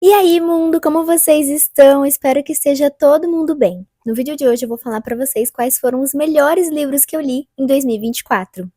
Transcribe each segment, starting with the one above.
E aí, mundo, como vocês estão? Espero que esteja todo mundo bem. No vídeo de hoje eu vou falar pra vocês quais foram os melhores livros que eu li em 2024.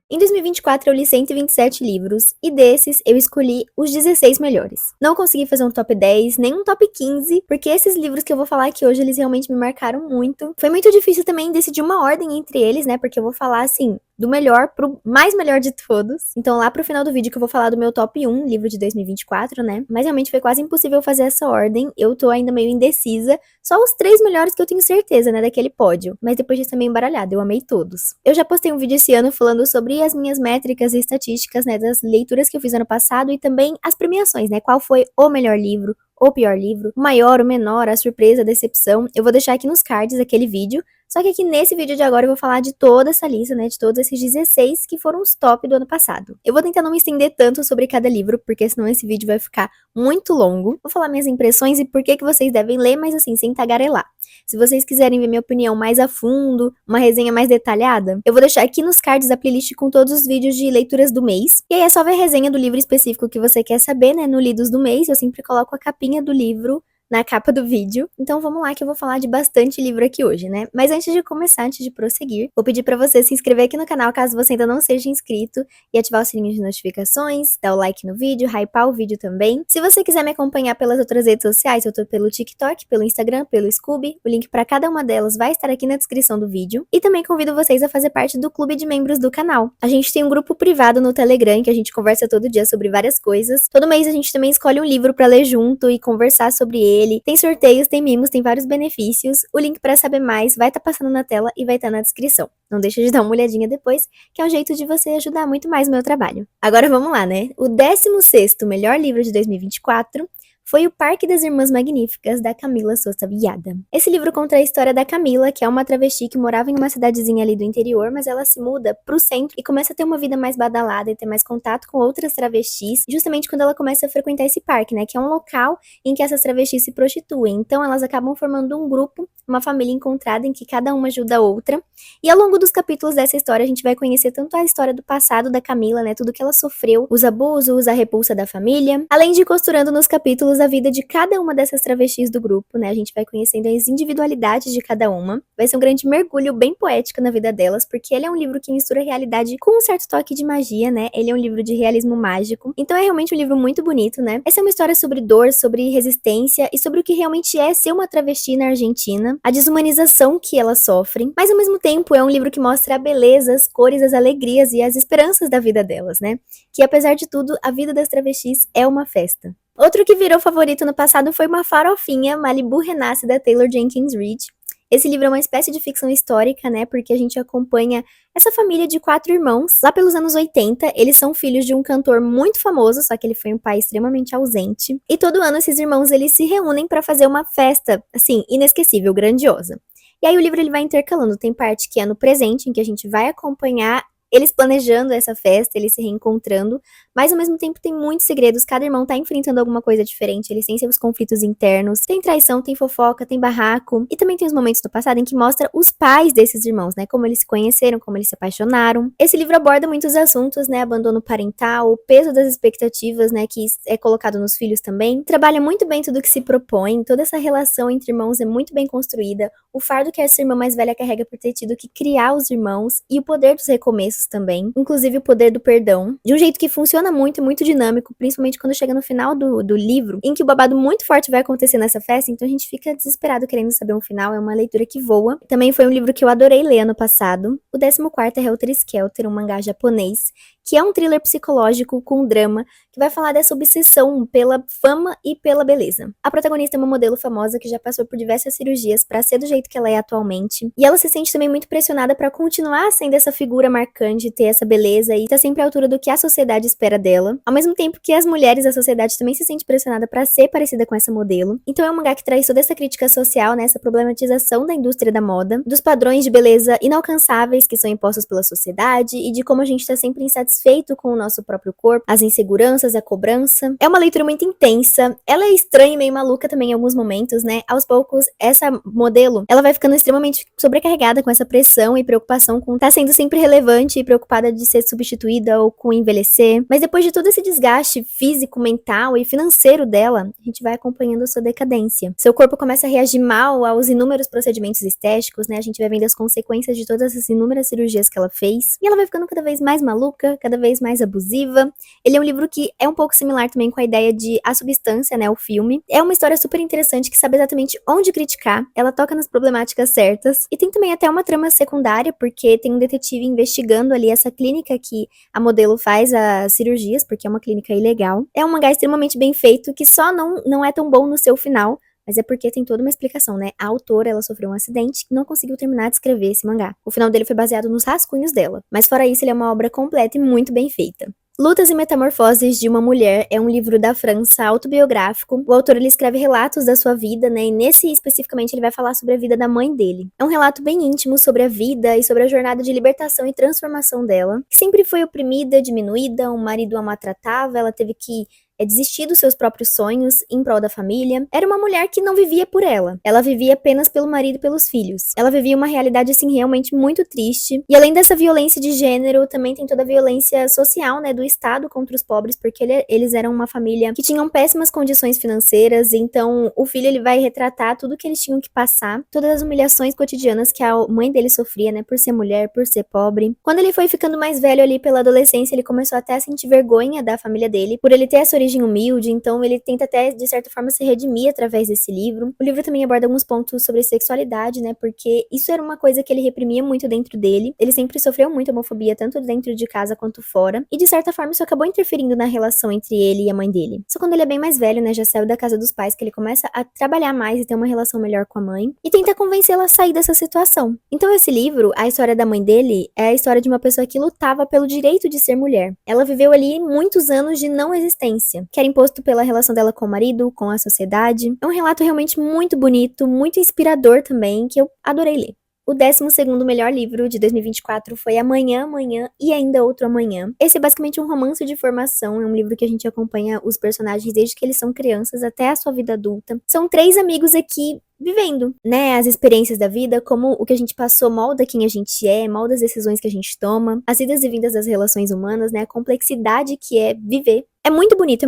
Em 2024 eu li 127 livros, e desses eu escolhi os 16 melhores. Não consegui fazer um top 10, nem um top 15, porque esses livros que eu vou falar aqui hoje, eles realmente me marcaram muito. Foi muito difícil também decidir uma ordem entre eles, né, porque eu vou falar assim, do melhor pro mais melhor de todos. Então lá pro final do vídeo que eu vou falar do meu top 1, livro de 2024, né, mas realmente foi quase impossível fazer essa ordem, eu tô ainda meio indecisa. Só os 3 melhores que eu tenho certeza, né, daquele pódio. Mas depois disso também embaralhado, eu amei todos. Eu já postei um vídeo esse ano falando sobre as minhas métricas e estatísticas, né, das leituras que eu fiz ano passado e também as premiações, né, qual foi o melhor livro, o pior livro, o maior, o menor, a surpresa, a decepção. Eu vou deixar aqui nos cards aquele vídeo. Só que aqui nesse vídeo de agora eu vou falar de toda essa lista, né, de todos esses 16 que foram os top do ano passado. Eu vou tentar não me estender tanto sobre cada livro, porque senão esse vídeo vai ficar muito longo. Vou falar minhas impressões e por que vocês devem ler, mas assim, sem tagarelar. Se vocês quiserem ver minha opinião mais a fundo, uma resenha mais detalhada, eu vou deixar aqui nos cards a playlist com todos os vídeos de leituras do mês. E aí é só ver a resenha do livro específico que você quer saber, né, no Lidos do mês. Eu sempre coloco a capinha do livro na capa do vídeo. Então vamos lá que eu vou falar de bastante livro aqui hoje, né? Mas antes de começar, antes de prosseguir, vou pedir pra você se inscrever aqui no canal caso você ainda não seja inscrito e ativar o sininho de notificações, dar o like no vídeo, hypar o vídeo também. Se você quiser me acompanhar pelas outras redes sociais, eu tô pelo TikTok, pelo Instagram, pelo Scooby. O link pra cada uma delas vai estar aqui na descrição do vídeo. E também convido vocês a fazer parte do clube de membros do canal. A gente tem um grupo privado no Telegram que a gente conversa todo dia sobre várias coisas. Todo mês a gente também escolhe um livro pra ler junto e conversar sobre ele. Tem sorteios, tem mimos, tem vários benefícios. O link para saber mais vai estar passando na tela e vai estar na descrição. Não deixa de dar uma olhadinha depois, que é um jeito de você ajudar muito mais o meu trabalho. Agora vamos lá, né? O 16º melhor livro de 2024 foi O Parque das Irmãs Magníficas, da Camila Sousa Viada. Esse livro conta a história da Camila, que é uma travesti que morava em uma cidadezinha ali do interior, mas ela se muda pro centro e começa a ter uma vida mais badalada e ter mais contato com outras travestis, justamente quando ela começa a frequentar esse parque, né, que é um local em que essas travestis se prostituem. Então elas acabam formando um grupo, uma família encontrada em que cada uma ajuda a outra. E ao longo dos capítulos dessa história a gente vai conhecer tanto a história do passado da Camila, né, tudo que ela sofreu, os abusos, a repulsa da família, além de costurando nos capítulos a vida de cada uma dessas travestis do grupo, né? A gente vai conhecendo as individualidades de cada uma. Vai ser um grande mergulho bem poético na vida delas, porque ele é um livro que mistura realidade com um certo toque de magia, né? Ele é um livro de realismo mágico. Então é realmente um livro muito bonito, né? Essa é uma história sobre dor, sobre resistência e sobre o que realmente é ser uma travesti na Argentina, a desumanização que elas sofrem, mas ao mesmo tempo é um livro que mostra a beleza, as cores, as alegrias e as esperanças da vida delas, né? Que apesar de tudo, a vida das travestis é uma festa. Outro que virou favorito no passado foi Uma Farofinha, Malibu Renasce, da Taylor Jenkins Reid. Esse livro é uma espécie de ficção histórica, né, porque a gente acompanha essa família de 4 irmãos. Lá pelos anos 80, eles são filhos de um cantor muito famoso, só que ele foi um pai extremamente ausente. E todo ano esses irmãos, eles se reúnem para fazer uma festa, assim, inesquecível, grandiosa. E aí o livro ele vai intercalando, tem parte que é no presente, em que a gente vai acompanhar eles planejando essa festa, eles se reencontrando, mas ao mesmo tempo tem muitos segredos, cada irmão tá enfrentando alguma coisa diferente, eles têm seus conflitos internos, tem traição, tem fofoca, tem barraco, e também tem os momentos do passado em que mostra os pais desses irmãos, né, como eles se conheceram, como eles se apaixonaram. Esse livro aborda muitos assuntos, né, abandono parental, o peso das expectativas, né, que é colocado nos filhos também, trabalha muito bem tudo que se propõe, toda essa relação entre irmãos é muito bem construída, o fardo que essa irmã mais velha carrega por ter tido que criar os irmãos, e o poder dos recomeços também, inclusive o poder do perdão, de um jeito que funciona muito e muito dinâmico, principalmente quando chega no final do livro, em que o babado muito forte vai acontecer nessa festa, então a gente fica desesperado querendo saber um final, é uma leitura que voa. Também foi um livro que eu adorei ler ano passado. O 14º é Helter Skelter, um mangá japonês, que é um thriller psicológico com drama, que vai falar dessa obsessão pela fama e pela beleza. A protagonista é uma modelo famosa que já passou por diversas cirurgias pra ser do jeito que ela é atualmente, e ela se sente também muito pressionada pra continuar sendo essa figura marcante, ter essa beleza e tá sempre à altura do que a sociedade espera dela, ao mesmo tempo que as mulheres da sociedade também se sentem pressionadas pra ser parecida com essa modelo. Então é um mangá que traz toda essa crítica social, né, essa problematização da indústria da moda, dos padrões de beleza inalcançáveis que são impostos pela sociedade e de como a gente tá sempre insatisfeito desfeito com o nosso próprio corpo, as inseguranças, a cobrança. É uma leitura muito intensa, ela é estranha e meio maluca também em alguns momentos, né? Aos poucos, essa modelo, ela vai ficando extremamente sobrecarregada com essa pressão e preocupação com estar sendo sempre relevante e preocupada de ser substituída ou com envelhecer. Mas depois de todo esse desgaste físico, mental e financeiro dela, a gente vai acompanhando a sua decadência. Seu corpo começa a reagir mal aos inúmeros procedimentos estéticos, né? A gente vai vendo as consequências de todas as inúmeras cirurgias que ela fez. E ela vai ficando cada vez mais maluca, cada vez mais abusiva. Ele é um livro que é um pouco similar também com a ideia de A Substância, né? O filme. É uma história super interessante que sabe exatamente onde criticar. Ela toca nas problemáticas certas. E tem também até uma trama secundária, porque tem um detetive investigando ali essa clínica que a modelo faz as cirurgias, porque é uma clínica ilegal. É um mangá extremamente bem feito, que só não é tão bom no seu final, mas é porque tem toda uma explicação, né? A autora, ela sofreu um acidente e não conseguiu terminar de escrever esse mangá. O final dele foi baseado nos rascunhos dela, mas fora isso, ele é uma obra completa e muito bem feita. Lutas e Metamorfoses de uma Mulher é um livro da França autobiográfico. O autor ele escreve relatos da sua vida, né? E nesse especificamente ele vai falar sobre a vida da mãe dele. É um relato bem íntimo sobre a vida e sobre a jornada de libertação e transformação dela, que sempre foi oprimida, diminuída, o marido a maltratava, ela teve que desistir dos seus próprios sonhos em prol da família. Era uma mulher que não vivia por ela. Ela vivia apenas pelo marido e pelos filhos. Ela vivia uma realidade, assim, realmente muito triste. E além dessa violência de gênero, também tem toda a violência social, né, do Estado contra os pobres, porque eles eram uma família que tinham péssimas condições financeiras, então o filho, ele vai retratar tudo que eles tinham que passar, todas as humilhações cotidianas que a mãe dele sofria, né, por ser mulher, por ser pobre. Quando ele foi ficando mais velho ali pela adolescência, ele começou até a sentir vergonha da família dele, por ele ter essa origem humilde, então ele tenta até, de certa forma, se redimir através desse livro. O livro também aborda alguns pontos sobre sexualidade, né, porque isso era uma coisa que ele reprimia muito dentro dele. Ele sempre sofreu muita homofobia, tanto dentro de casa quanto fora, e de certa forma isso acabou interferindo na relação entre ele e a mãe dele. Só quando ele é bem mais velho, né, já saiu da casa dos pais, que ele começa a trabalhar mais e ter uma relação melhor com a mãe, e tenta convencê-la a sair dessa situação. Então esse livro, a história da mãe dele, é a história de uma pessoa que lutava pelo direito de ser mulher. Ela viveu ali muitos anos de não existência, que era imposto pela relação dela com o marido, com a sociedade. É um relato realmente muito bonito, muito inspirador também, que eu adorei ler. O 12º melhor livro de 2024 foi Amanhã, Amanhã e Ainda Outro Amanhã. Esse é basicamente um romance de formação, é um livro que a gente acompanha os personagens desde que eles são crianças até a sua vida adulta. São 3 amigos aqui vivendo, né, as experiências da vida, como o que a gente passou molda quem a gente é, molda as decisões que a gente toma, as idas e vindas das relações humanas, né, a complexidade que é viver. É muito bonito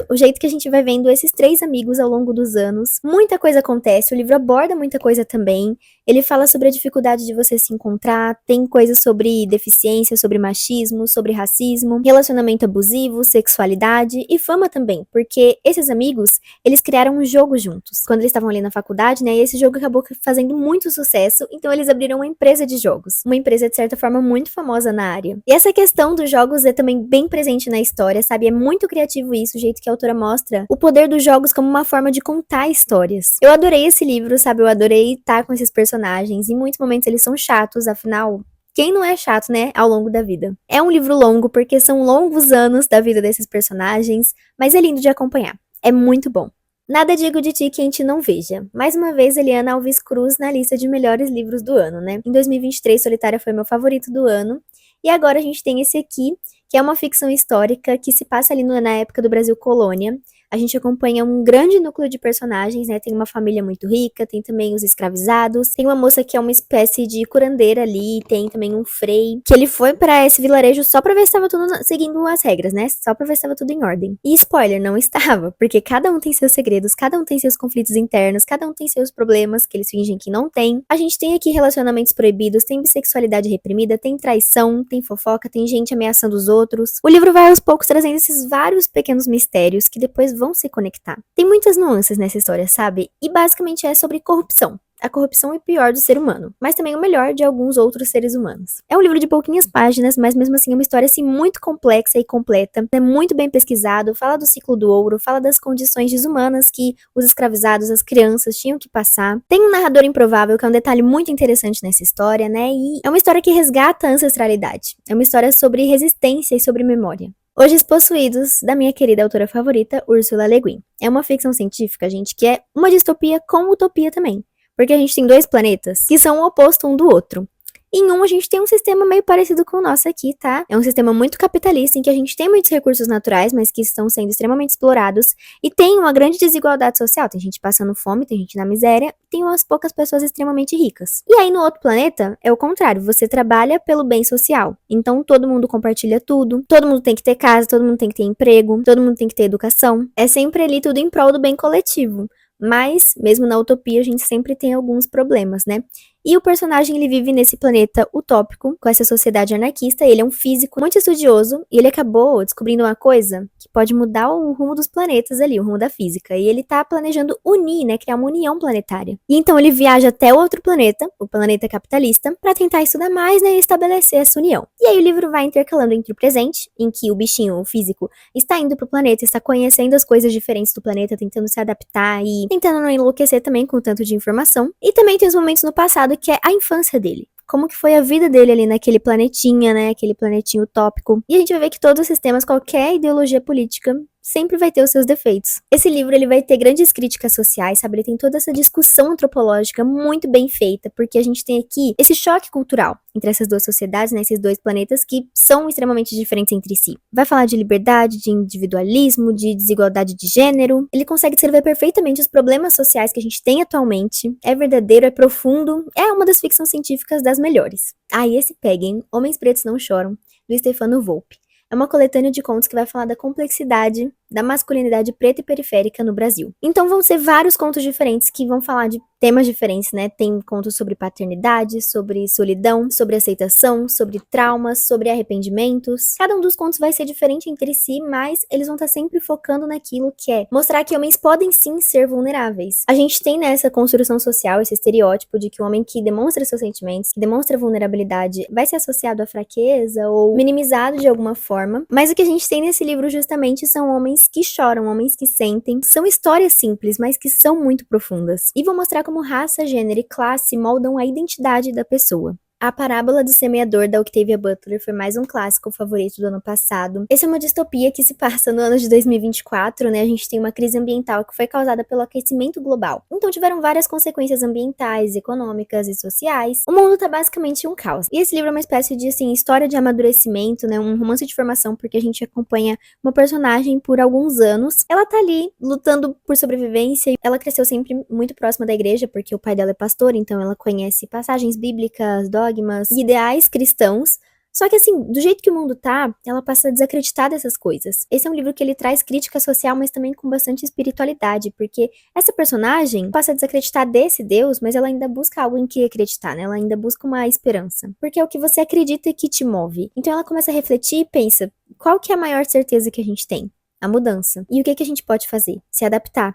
o jeito que a gente vai vendo esses 3 amigos ao longo dos anos. Muita coisa acontece, o livro aborda muita coisa também. Ele fala sobre a dificuldade de você se encontrar, tem coisas sobre deficiência, sobre machismo, sobre racismo, relacionamento abusivo, sexualidade e fama também, porque esses amigos, eles criaram um jogo juntos. Quando eles estavam ali na faculdade, né, e esse jogo acabou fazendo muito sucesso, então eles abriram uma empresa de jogos. Uma empresa, de certa forma, muito famosa na área. E essa questão dos jogos é também bem presente na história, sabe? É muito criativo isso, o jeito que a autora mostra o poder dos jogos como uma forma de contar histórias. Eu adorei esse livro, sabe? Eu adorei estar com esses personagens. Em muitos momentos eles são chatos, afinal, quem não é chato, né, ao longo da vida? É um livro longo, porque são longos anos da vida desses personagens, mas é lindo de acompanhar. É muito bom. Nada digo de ti que a gente não veja. Mais uma vez, Eliana Alves Cruz na lista de melhores livros do ano, né? Em 2023, Solitária foi meu favorito do ano. E agora a gente tem esse aqui, que é uma ficção histórica que se passa ali na época do Brasil Colônia. A gente acompanha um grande núcleo de personagens, né? Tem uma família muito rica, tem também os escravizados, tem uma moça que é uma espécie de curandeira ali, tem também um frei, que ele foi pra esse vilarejo só pra ver se estava tudo seguindo as regras, né? Só pra ver se estava tudo em ordem. E spoiler, não estava, porque cada um tem seus segredos, cada um tem seus conflitos internos, cada um tem seus problemas que eles fingem que não tem. A gente tem aqui relacionamentos proibidos, tem bissexualidade reprimida, tem traição, tem fofoca, tem gente ameaçando os outros. O livro vai aos poucos trazendo esses vários pequenos mistérios que depois vão se conectar. Tem muitas nuances nessa história, sabe? E basicamente é sobre corrupção. A corrupção é pior do ser humano, mas também o melhor de alguns outros seres humanos. É um livro de pouquinhas páginas, mas mesmo assim é uma história assim muito complexa e completa. É muito bem pesquisado, fala do ciclo do ouro, fala das condições desumanas que os escravizados, as crianças tinham que passar. Tem um narrador improvável, que é um detalhe muito interessante nessa história, né? E é uma história que resgata a ancestralidade. É uma história sobre resistência e sobre memória. Os Possuídos, da minha querida autora favorita, Ursula Le Guin. É uma ficção científica, gente, que é uma distopia com utopia também. Porque a gente tem 2 planetas que são o oposto um do outro. Em um, a gente tem um sistema meio parecido com o nosso aqui, tá? É um sistema muito capitalista, em que a gente tem muitos recursos naturais, mas que estão sendo extremamente explorados, e tem uma grande desigualdade social. Tem gente passando fome, tem gente na miséria, tem umas poucas pessoas extremamente ricas. E aí, no outro planeta, é o contrário. Você trabalha pelo bem social. Então, todo mundo compartilha tudo, todo mundo tem que ter casa, todo mundo tem que ter emprego, todo mundo tem que ter educação. É sempre ali tudo em prol do bem coletivo. Mas, mesmo na utopia, a gente sempre tem alguns problemas, né? E o personagem, ele vive nesse planeta utópico, com essa sociedade anarquista. Ele é um físico muito estudioso, e ele acabou descobrindo uma coisa que pode mudar o rumo dos planetas ali, o rumo da física. E ele tá planejando unir, né, criar uma união planetária. E então ele viaja até outro planeta, o planeta capitalista, para tentar estudar mais, né, e estabelecer essa união. E aí o livro vai intercalando entre o presente, em que o bichinho, o físico, está indo pro planeta, está conhecendo as coisas diferentes do planeta, tentando se adaptar e tentando não enlouquecer também com tanto de informação. E também tem os momentos no passado que é a infância dele. Como que foi a vida dele ali naquele planetinha, né? Aquele planetinho utópico. E a gente vai ver que todos os sistemas, qualquer ideologia política, sempre vai ter os seus defeitos. Esse livro, ele vai ter grandes críticas sociais, sabe? Ele tem toda essa discussão antropológica muito bem feita, porque a gente tem aqui esse choque cultural entre essas duas sociedades, né? Esses dois planetas que são extremamente diferentes entre si. Vai falar de liberdade, de individualismo, de desigualdade de gênero. Ele consegue descrever perfeitamente os problemas sociais que a gente tem atualmente. É verdadeiro, é profundo, é uma das ficções científicas das melhores. Ah, e esse peguem, Homens Pretos Não Choram, do Stefano Volpe. É uma coletânea de contos que vai falar da complexidade da masculinidade preta e periférica no Brasil. Então vão ser vários contos diferentes que vão falar de temas diferentes, né? Tem contos sobre paternidade, sobre solidão, sobre aceitação, sobre traumas, sobre arrependimentos. Cada um dos contos vai ser diferente entre si, mas eles vão estar sempre focando naquilo que é mostrar que homens podem sim ser vulneráveis. A gente tem nessa construção social esse estereótipo de que o homem que demonstra seus sentimentos, que demonstra vulnerabilidade, vai ser associado à fraqueza ou minimizado de alguma forma. Mas o que a gente tem nesse livro justamente são homens que choram, homens que sentem. São histórias simples, mas que são muito profundas. E vou mostrar como raça, gênero e classe moldam a identidade da pessoa. A Parábola do Semeador, da Octavia Butler, foi mais um clássico favorito do ano passado. Essa é uma distopia que se passa no ano de 2024, né? A gente tem uma crise ambiental que foi causada pelo aquecimento global. Então tiveram várias consequências ambientais, econômicas e sociais. O mundo tá basicamente um caos. E esse livro é uma espécie de, assim, história de amadurecimento, né? Um romance de formação, porque a gente acompanha uma personagem por alguns anos. Ela tá ali lutando por sobrevivência. Ela cresceu sempre muito próxima da igreja, porque o pai dela é pastor, então ela conhece passagens bíblicas, dogmas, ideais cristãos. Só que assim, do jeito que o mundo tá, ela passa a desacreditar dessas coisas. Esse é um livro que ele traz crítica social, mas também com bastante espiritualidade, porque essa personagem passa a desacreditar desse Deus, mas ela ainda busca algo em que acreditar, né? Ela ainda busca uma esperança. Porque é o que você acredita que te move. Então ela começa a refletir e pensa, qual que é a maior certeza que a gente tem? A mudança. E o que a gente pode fazer? Se adaptar.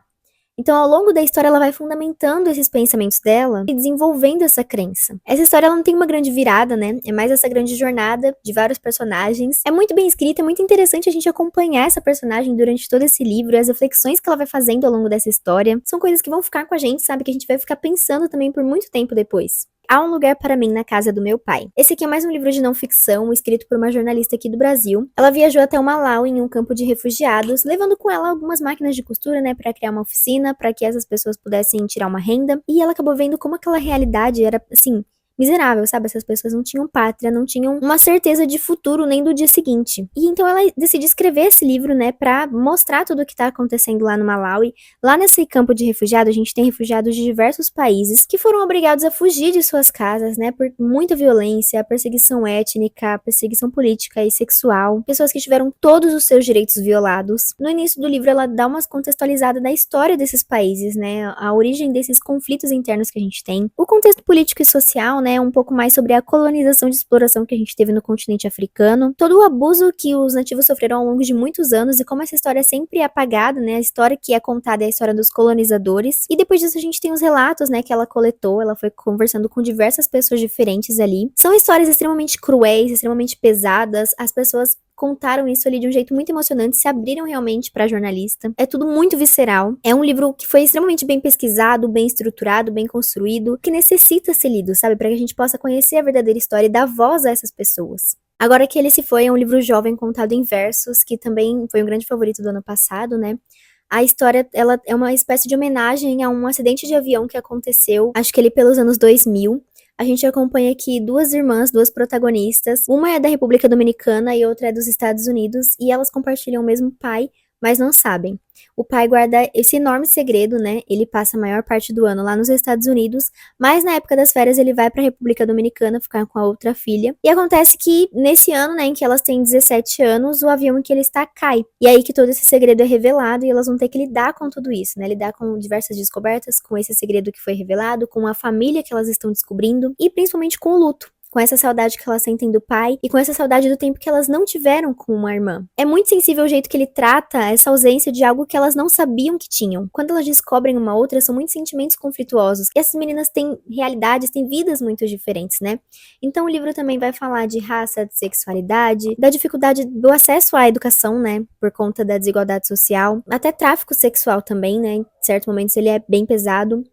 Então, ao longo da história, ela vai fundamentando esses pensamentos dela e desenvolvendo essa crença. Essa história, ela não tem uma grande virada, né? É mais essa grande jornada de vários personagens. É muito bem escrita, é muito interessante a gente acompanhar essa personagem durante todo esse livro, as reflexões que ela vai fazendo ao longo dessa história. São coisas que vão ficar com a gente, sabe? Que a gente vai ficar pensando também por muito tempo depois. Há um Lugar para Mim na Casa do Meu Pai. Esse aqui é mais um livro de não ficção, escrito por uma jornalista aqui do Brasil. Ela viajou até o Malau em um campo de refugiados, levando com ela algumas máquinas de costura, né, para criar uma oficina, para que essas pessoas pudessem tirar uma renda. E ela acabou vendo como aquela realidade era, assim, miserável, sabe? Essas pessoas não tinham pátria, não tinham uma certeza de futuro nem do dia seguinte. E então ela decide escrever esse livro, né, pra mostrar tudo o que tá acontecendo lá no Malawi. Lá nesse campo de refugiado, a gente tem refugiados de diversos países que foram obrigados a fugir de suas casas, né, por muita violência, perseguição étnica, perseguição política e sexual, pessoas que tiveram todos os seus direitos violados. No início do livro, ela dá umas contextualizadas da história desses países, né, a origem desses conflitos internos que a gente tem, o contexto político e social, né, um pouco mais sobre a colonização de exploração que a gente teve no continente africano, todo o abuso que os nativos sofreram ao longo de muitos anos e como essa história é sempre apagada, né, a história que é contada é a história dos colonizadores, e depois disso a gente tem os relatos, né, que ela coletou, ela foi conversando com diversas pessoas diferentes ali. São histórias extremamente cruéis, extremamente pesadas, as pessoas contaram isso ali de um jeito muito emocionante, se abriram realmente pra jornalista. É tudo muito visceral. É um livro que foi extremamente bem pesquisado, bem estruturado, bem construído, que necessita ser lido, sabe? Pra que a gente possa conhecer a verdadeira história e dar voz a essas pessoas. Agora que Ele Se Foi é um livro jovem contado em versos, que também foi um grande favorito do ano passado, né? A história, ela é uma espécie de homenagem a um acidente de avião que aconteceu, acho que ali pelos anos 2000, A gente acompanha aqui duas irmãs, duas protagonistas. Uma é da República Dominicana e outra é dos Estados Unidos, e elas compartilham o mesmo pai, mas não sabem. O pai guarda esse enorme segredo, né? Ele passa a maior parte do ano lá nos Estados Unidos, mas na época das férias ele vai para a República Dominicana ficar com a outra filha. E acontece que nesse ano, né, em que elas têm 17 anos, o avião em que ele está cai. E aí que todo esse segredo é revelado e elas vão ter que lidar com tudo isso, né? Lidar com diversas descobertas, com esse segredo que foi revelado, com a família que elas estão descobrindo e principalmente com o luto. Com essa saudade que elas sentem do pai e com essa saudade do tempo que elas não tiveram com uma irmã. É muito sensível o jeito que ele trata essa ausência de algo que elas não sabiam que tinham. Quando elas descobrem uma outra, são muitos sentimentos conflituosos. E essas meninas têm realidades, têm vidas muito diferentes, né? Então o livro também vai falar de raça, de sexualidade, da dificuldade do acesso à educação, né? Por conta da desigualdade social. Até tráfico sexual também, né? Em certos momentos ele é bem pesado.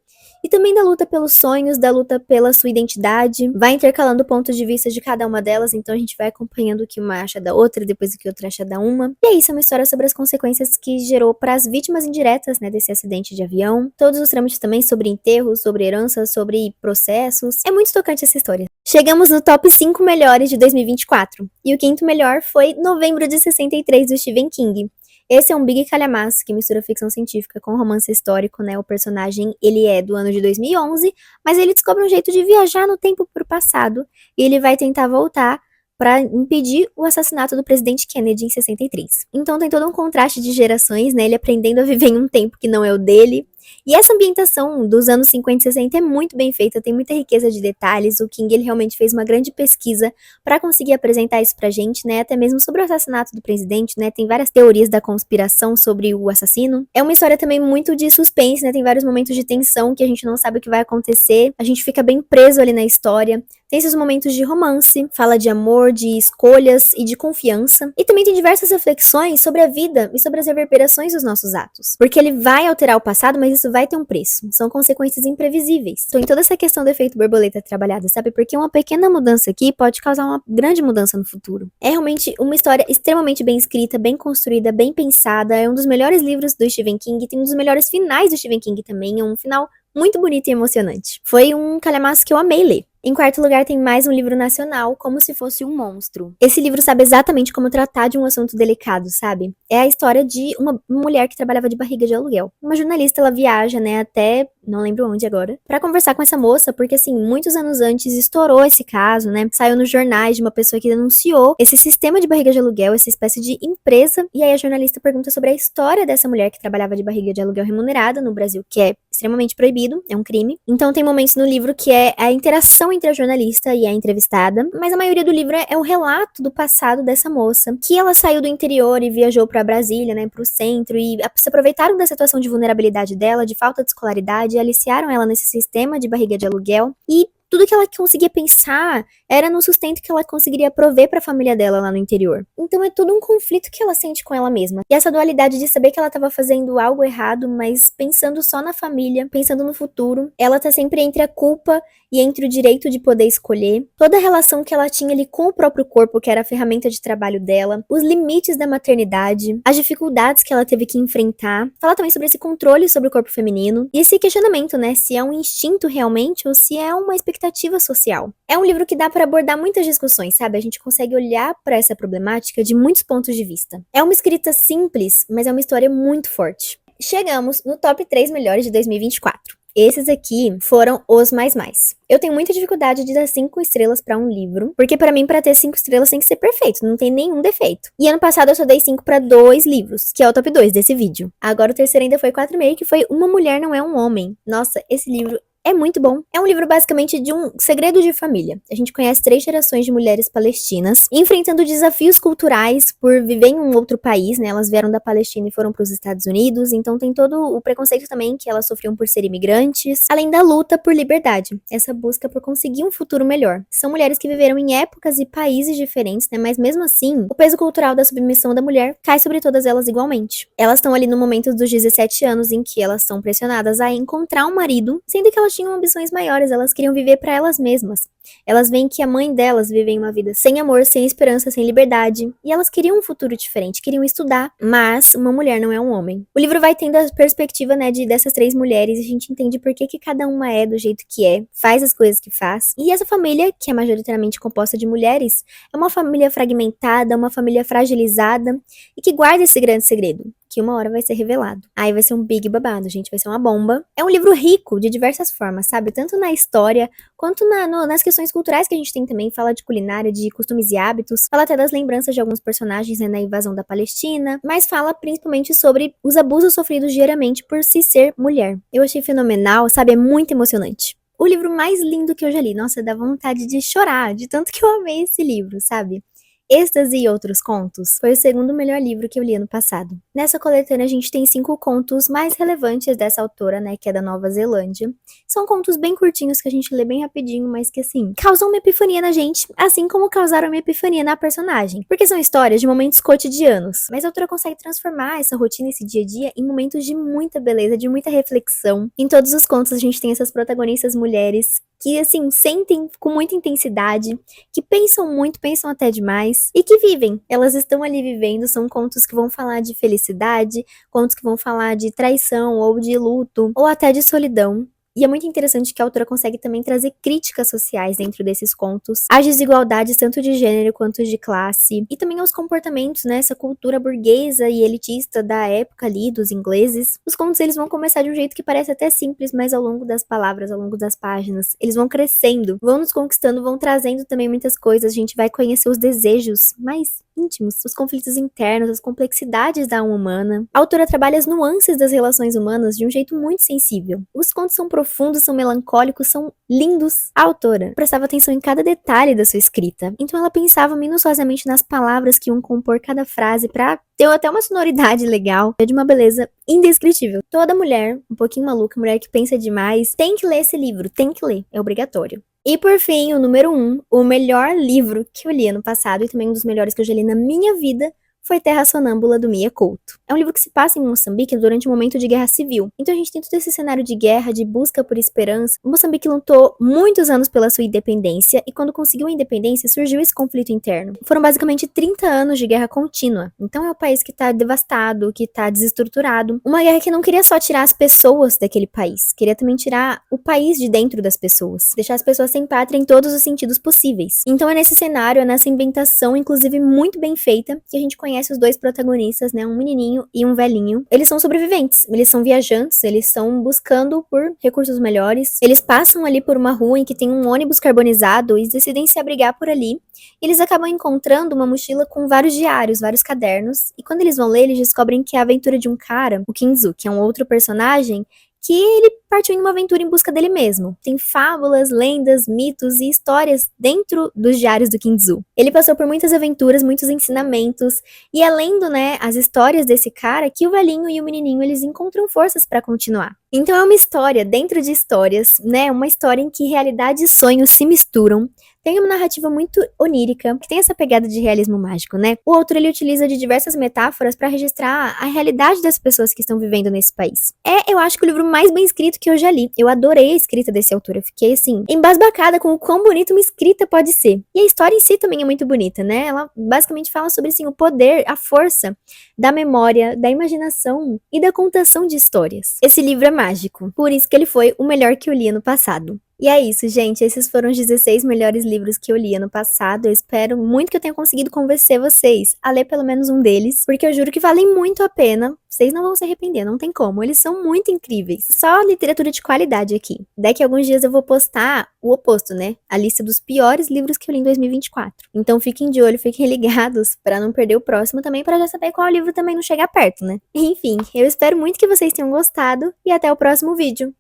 E também da luta pelos sonhos, da luta pela sua identidade, vai intercalando pontos de vista de cada uma delas, então a gente vai acompanhando o que uma acha da outra, depois o que outra acha da uma. E é isso, é uma história sobre as consequências que gerou para as vítimas indiretas, né, desse acidente de avião. Todos os trâmites também sobre enterros, sobre heranças, sobre processos. É muito tocante essa história. Chegamos no top 5 melhores de 2024. E o quinto melhor foi Novembro de 63, do Stephen King. Esse é um big calhamaço que mistura ficção científica com romance histórico, né? O personagem, ele é do ano de 2011, mas ele descobre um jeito de viajar no tempo pro passado e ele vai tentar voltar para impedir o assassinato do presidente Kennedy em 63. Então tem todo um contraste de gerações, né? Ele aprendendo a viver em um tempo que não é o dele. E essa ambientação dos anos 50 e 60 é muito bem feita, tem muita riqueza de detalhes. O King, ele realmente fez uma grande pesquisa para conseguir apresentar isso pra gente, né? Até mesmo sobre o assassinato do presidente, né? Tem várias teorias da conspiração sobre o assassino. É uma história também muito de suspense, né? Tem vários momentos de tensão que a gente não sabe o que vai acontecer. A gente fica bem preso ali na história. Tem esses momentos de romance, fala de amor, de escolhas e de confiança. E também tem diversas reflexões sobre a vida e sobre as reverberações dos nossos atos. Porque ele vai alterar o passado, mas isso vai ter um preço. São consequências imprevisíveis. Então, em toda essa questão do efeito borboleta trabalhada, sabe? Porque uma pequena mudança aqui pode causar uma grande mudança no futuro. É realmente uma história extremamente bem escrita, bem construída, bem pensada. É um dos melhores livros do Stephen King. Tem um dos melhores finais do Stephen King também. É um final muito bonito e emocionante. Foi um calhamaço que eu amei ler. Em quarto lugar tem mais um livro nacional, Como se fosse um monstro. Esse livro sabe exatamente como tratar de um assunto delicado, sabe? É a história de uma mulher que trabalhava de barriga de aluguel. Uma jornalista, ela viaja, né, até, não lembro onde agora, pra conversar com essa moça, porque assim, muitos anos antes estourou esse caso, né? Saiu nos jornais de uma pessoa que denunciou esse sistema de barriga de aluguel, essa espécie de empresa, e aí a jornalista pergunta sobre a história dessa mulher que trabalhava de barriga de aluguel remunerada no Brasil, que é extremamente proibido, é um crime. Então tem momentos no livro que é a interação entre a jornalista e a entrevistada, mas a maioria do livro é o relato do passado dessa moça, que ela saiu do interior e viajou pra Brasília, né, pro centro, e se aproveitaram da situação de vulnerabilidade dela, de falta de escolaridade, e aliciaram ela nesse sistema de barriga de aluguel, e tudo que ela conseguia pensar era no sustento que ela conseguiria prover pra família dela lá no interior. Então é tudo um conflito que ela sente com ela mesma. E essa dualidade de saber que ela tava fazendo algo errado, mas pensando só na família, pensando no futuro. Ela tá sempre entre a culpa e entre o direito de poder escolher. Toda a relação que ela tinha ali com o próprio corpo, que era a ferramenta de trabalho dela. Os limites da maternidade. As dificuldades que ela teve que enfrentar. Fala também sobre esse controle sobre o corpo feminino. E esse questionamento, né? Se é um instinto realmente ou se é uma expectativa social. É um livro que dá para abordar muitas discussões, sabe? A gente consegue olhar para essa problemática de muitos pontos de vista. É uma escrita simples, mas é uma história muito forte. Chegamos no top 3 melhores de 2024. Esses aqui foram os mais. Eu tenho muita dificuldade de dar 5 estrelas pra um livro, porque pra mim, pra ter 5 estrelas tem que ser perfeito, não tem nenhum defeito. E ano passado eu só dei 5 pra 2 livros, que é o top 2 desse vídeo. Agora o terceiro ainda foi 4,5, que foi Uma Mulher Não É um Homem. Nossa, esse livro é muito bom. É um livro basicamente de um segredo de família. A gente conhece 3 gerações de mulheres palestinas enfrentando desafios culturais por viver em um outro país, né? Elas vieram da Palestina e foram para os Estados Unidos, então tem todo o preconceito também que elas sofriam por ser imigrantes, além da luta por liberdade, essa busca por conseguir um futuro melhor. São mulheres que viveram em épocas e países diferentes, né? Mas mesmo assim, o peso cultural da submissão da mulher cai sobre todas elas igualmente. Elas estão ali no momento dos 17 anos em que elas são pressionadas a encontrar um marido, sendo que elas tinham ambições maiores, elas queriam viver pra elas mesmas. Elas veem que a mãe delas vive uma vida sem amor, sem esperança, sem liberdade, e elas queriam um futuro diferente, queriam estudar, mas uma mulher não é um homem. O livro vai tendo a perspectiva, né, dessas 3 mulheres, e a gente entende por que cada uma é do jeito que é, faz as coisas que faz. E essa família, que é majoritariamente composta de mulheres, é uma família fragmentada, uma família fragilizada, e que guarda esse grande segredo, que uma hora vai ser revelado. Aí vai ser um big babado, gente, vai ser uma bomba. É um livro rico de diversas formas, sabe? Tanto na história, quanto nas questões culturais que a gente tem também. Fala de culinária, de costumes e hábitos, fala até das lembranças de alguns personagens, né, na invasão da Palestina, mas fala principalmente sobre os abusos sofridos diariamente por se ser mulher. Eu achei fenomenal, sabe? É muito emocionante. O livro mais lindo que eu já li. Nossa, dá vontade de chorar, de tanto que eu amei esse livro, sabe? Êxtase e Outros Contos foi o segundo melhor livro que eu li ano passado. Nessa coletânea a gente tem 5 contos mais relevantes dessa autora, né, que é da Nova Zelândia. São contos bem curtinhos que a gente lê bem rapidinho, mas que assim, causam uma epifania na gente, assim como causaram uma epifania na personagem. Porque são histórias de momentos cotidianos, mas a autora consegue transformar essa rotina, esse dia a dia, em momentos de muita beleza, de muita reflexão. Em todos os contos a gente tem essas protagonistas mulheres que, assim, sentem com muita intensidade, que pensam muito, pensam até demais, e que vivem. Elas estão ali vivendo, são contos que vão falar de felicidade, contos que vão falar de traição, ou de luto, ou até de solidão. E é muito interessante que a autora consegue também trazer críticas sociais dentro desses contos, às desigualdades tanto de gênero quanto de classe, e também aos comportamentos, né, essa cultura burguesa e elitista da época ali, dos ingleses. Os contos, eles vão começar de um jeito que parece até simples, mas ao longo das palavras, ao longo das páginas, eles vão crescendo, vão nos conquistando, vão trazendo também muitas coisas. A gente vai conhecer os desejos mais íntimos, os conflitos internos, as complexidades da alma humana. A autora trabalha as nuances das relações humanas de um jeito muito sensível. Os contos são profundos, são melancólicos, são lindos. A autora prestava atenção em cada detalhe da sua escrita, então ela pensava minuciosamente nas palavras que iam compor cada frase para ter até uma sonoridade legal, é de uma beleza indescritível. Toda mulher, um pouquinho maluca, mulher que pensa demais, tem que ler esse livro, tem que ler, é obrigatório. E por fim, o número 1, o melhor livro que eu li ano passado e também um dos melhores que eu já li na minha vida, foi Terra Sonâmbula, do Mia Couto. É um livro que se passa em Moçambique durante um momento de guerra civil. Então a gente tem todo esse cenário de guerra, de busca por esperança. Moçambique lutou muitos anos pela sua independência, e quando conseguiu a independência, surgiu esse conflito interno. Foram basicamente 30 anos de guerra contínua. Então é um país que tá devastado, que tá desestruturado. Uma guerra que não queria só tirar as pessoas daquele país, queria também tirar o país de dentro das pessoas. Deixar as pessoas sem pátria em todos os sentidos possíveis. Então é nesse cenário, é nessa ambientação, inclusive muito bem feita, que a gente conhece os 2 protagonistas, né, um menininho e um velhinho. Eles são sobreviventes, eles são viajantes, eles estão buscando por recursos melhores. Eles passam ali por uma rua em que tem um ônibus carbonizado e decidem se abrigar por ali. E eles acabam encontrando uma mochila com vários diários, vários cadernos, e quando eles vão ler, eles descobrem que é a aventura de um cara, o Kinzu, que é um outro personagem, que ele partiu em uma aventura em busca dele mesmo. Tem fábulas, lendas, mitos e histórias dentro dos diários do Kinzu. Ele passou por muitas aventuras, muitos ensinamentos, e é lendo, né, as histórias desse cara que o velhinho e o menininho, eles encontram forças para continuar. Então é uma história dentro de histórias, né, uma história em que realidade e sonhos se misturam. Tem uma narrativa muito onírica, que tem essa pegada de realismo mágico, né? O autor, ele utiliza de diversas metáforas para registrar a realidade das pessoas que estão vivendo nesse país. Eu acho que o livro mais bem escrito que eu já li. Eu adorei a escrita desse autor, eu fiquei, assim, embasbacada com o quão bonita uma escrita pode ser. E a história em si também é muito bonita, né? Ela basicamente fala sobre, assim, o poder, a força da memória, da imaginação e da contação de histórias. Esse livro é mágico, por isso que ele foi o melhor que eu li ano passado. E é isso, gente. Esses foram os 16 melhores livros que eu li ano passado. Eu espero muito que eu tenha conseguido convencer vocês a ler pelo menos um deles, porque eu juro que valem muito a pena. Vocês não vão se arrepender, não tem como. Eles são muito incríveis. Só literatura de qualidade aqui. Daqui a alguns dias eu vou postar o oposto, né? A lista dos piores livros que eu li em 2024. Então fiquem de olho, fiquem ligados pra não perder o próximo também, pra já saber qual livro também não chegar perto, né? Enfim, eu espero muito que vocês tenham gostado e até o próximo vídeo.